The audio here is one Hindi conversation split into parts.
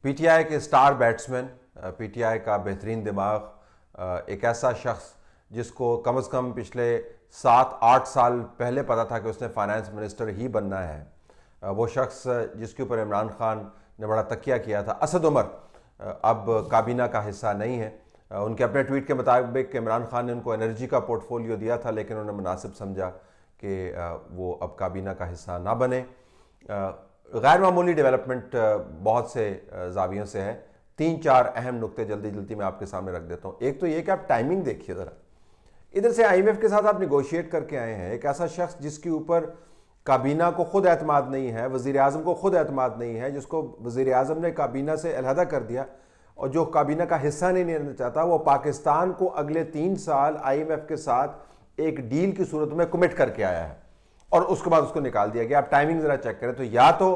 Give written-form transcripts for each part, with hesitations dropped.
पीटीआई के स्टार बैट्समैन, पीटीआई का बेहतरीन दिमाग, एक ऐसा शख्स जिसको कम से कम पिछले 7-8 साल पहले पता था कि उसने फाइनेंस मिनिस्टर ही बनना है, वो शख्स जिसके ऊपर इमरान खान ने बड़ा तकिया किया था, असद उमर अब काबीना का हिस्सा नहीं है। उनके अपने ट्वीट के मुताबिक इमरान खान ने उनको एनर्जी का पोर्टफोलियो दिया था, लेकिन उन्होंने मुनासिब समझा कि वो अब काबीना का हिस्सा ना बने। गैर मामूली डेवलपमेंट बहुत से जावियों से है। 3-4 अहम नुक्ते जल्दी जल्दी मैं आपके सामने रख देता हूँ। एक तो ये कि आप टाइमिंग देखिए ज़रा, इधर से आईएमएफ के साथ आप निगोशिएट करके आए हैं, एक ऐसा शख्स जिसके ऊपर काबीना को खुद एतमाद नहीं है, वज़ीर आज़म को खुद एतमाद नहीं है, जिसको वज़ीर आज़म ने काबीना से अलहदा कर दिया और जो काबीना का हिस्सा नहीं लेना चाहता, वो पाकिस्तान को अगले 3 साल आईएमएफ के साथ एक डील की सूरत में कमिट करके आया है और उसके बाद उसको निकाल दिया गया। आप टाइमिंग ज़रा चेक करें तो या तो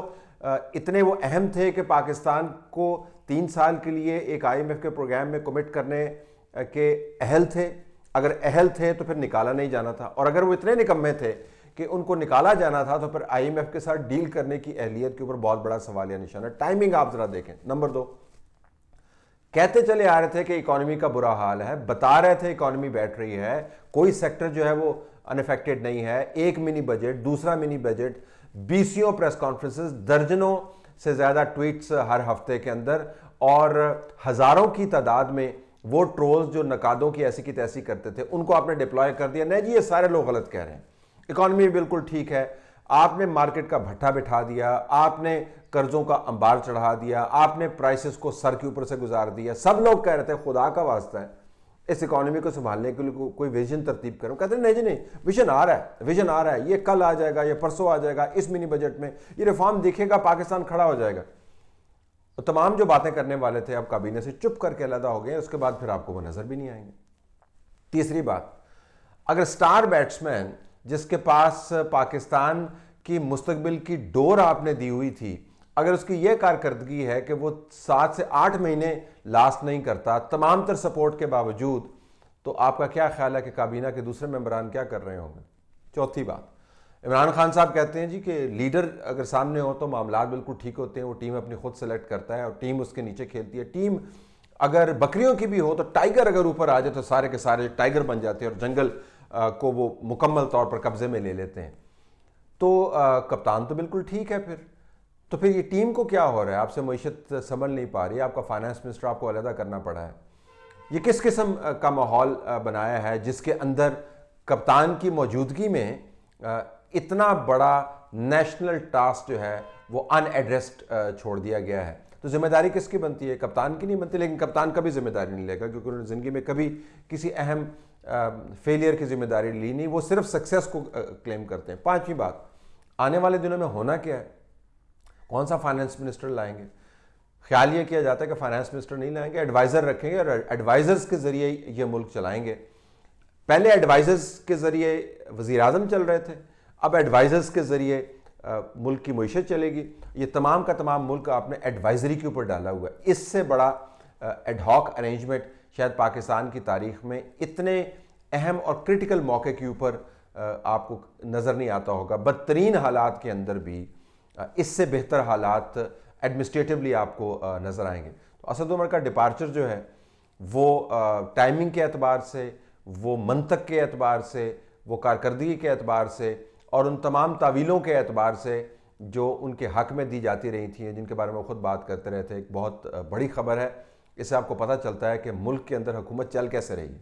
इतने वो अहम थे कि पाकिस्तान को 3 साल के लिए एक आईएमएफ के प्रोग्राम में कमिट करने के अहल थे, अगर अहल थे तो फिर निकाला नहीं जाना था, और अगर वो इतने निकम्मे थे कि उनको निकाला जाना था तो फिर आईएमएफ के साथ डील करने की अहलियत के ऊपर बहुत बड़ा सवालिया निशान है। टाइमिंग आप ज़रा देखें। नंबर 2, कहते चले आ रहे थे कि इकॉनमी का बुरा हाल है, बता रहे थे इकॉनमी बैठ रही है, कोई सेक्टर जो है वो अनअफेक्टेड नहीं है। एक मिनी बजट, दूसरा मिनी बजट, 20 प्रेस कॉन्फ्रेंसेस, दर्जनों से ज़्यादा ट्वीट्स हर हफ्ते के अंदर, और हज़ारों की तादाद में वो ट्रोल्स जो नकादों की ऐसी की तैसी करते थे उनको आपने डिप्लॉय कर दिया। नहीं जी, ये सारे लोग गलत कह रहे हैं, इकॉनमी बिल्कुल ठीक है। आपने मार्केट का भट्ठा बिठा दिया, आपने कर्जों का अंबार चढ़ा दिया, आपने प्राइसेस को सर के ऊपर से गुजार दिया। सब लोग कह रहे थे खुदा का वास्ता है इस इकॉनमी को संभालने के लिए कोई विजन तरतीब करो। कहते नहीं जी नहीं, विजन आ रहा है, विजन आ रहा है, ये कल आ जाएगा, ये परसों आ जाएगा, इस मिनी बजट में ये रिफॉर्म दिखेगा, पाकिस्तान खड़ा हो जाएगा। तो तमाम जो बातें करने वाले थे अब काबीने से चुप करके अलहदा हो गए, उसके बाद फिर आपको वो नजर भी नहीं आएंगे। तीसरी बात, अगर स्टार बैट्समैन जिसके पास पाकिस्तान की मुस्तकबिल की डोर आपने दी हुई थी, अगर उसकी यह कारकर्दगी है कि वो 7 से 8 महीने लास्ट नहीं करता तमाम तर सपोर्ट के बावजूद, तो आपका क्या ख्याल है कि काबीना के दूसरे मेंबरान क्या कर रहे होंगे। चौथी बात, इमरान खान साहब कहते हैं जी कि लीडर अगर सामने हो तो मामला बिल्कुल ठीक होते हैं, वो टीम अपनी खुद सेलेक्ट करता है और टीम उसके नीचे खेलती है। टीम अगर बकरियों की भी हो तो टाइगर अगर ऊपर आ जाए तो सारे के सारे टाइगर बन जाते हैं और जंगल को वो मुकम्मल तौर पर कब्जे में ले लेते हैं। तो कप्तान तो बिल्कुल ठीक है, फिर ये टीम को क्या हो रहा है, आपसे मईशत संभल नहीं पा रही है, आपका फाइनेंस मिनिस्टर आपको अलहदा करना पड़ा है। ये किस किस्म का माहौल बनाया है जिसके अंदर कप्तान की मौजूदगी में इतना बड़ा नेशनल टास्क जो है वो अनएड्रेस्ड छोड़ दिया गया है। तो जिम्मेदारी किसकी बनती है? कप्तान की नहीं बनती, लेकिन कप्तान कभी जिम्मेदारी नहीं लेगा क्योंकि उन्होंने ज़िंदगी में कभी किसी अहम फेलियर की जिम्मेदारी ली नहीं, वो सिर्फ सक्सेस को क्लेम करते हैं। पांचवी बात, आने वाले दिनों में होना क्या है, कौन सा फाइनेंस मिनिस्टर लाएंगे? ख्याल ये किया जाता है कि फाइनेंस मिनिस्टर नहीं लाएंगे, एडवाइज़र रखेंगे और एडवाइज़र्स के ज़रिए ये मुल्क चलाएंगे। पहले एडवाइज़र्स के ज़रिए वज़ीर आज़म चल रहे थे, अब एडवाइज़र्स के ज़रिए मुल्क की मईशत चलेगी। ये तमाम का तमाम मुल्क आपने एडवाइज़री के ऊपर डाला हुआ है। इससे बड़ा एडहॉक अरेंजमेंट शायद पाकिस्तान की तारीख में इतने अहम और क्रिटिकल मौके के ऊपर आपको नज़र नहीं आता होगा। बदतरीन हालात के अंदर भी इससे बेहतर हालात एडमिनिस्ट्रेटिवली आपको नज़र आएंगे। तो असद उमर का डिपार्चर जो है वो टाइमिंग के एतबार से, वो मंतक के एतबार से, वो कारकर्दगी के एतबार से और उन तमाम तावीलों के एतबार से जो उनके हक़ में दी जाती रही थी, जिनके बारे में ख़ुद बात करते रहे थे, एक बहुत बड़ी ख़बर है। इससे आपको पता चलता है कि मुल्क के अंदर हुकूमत चल कैसे रही है।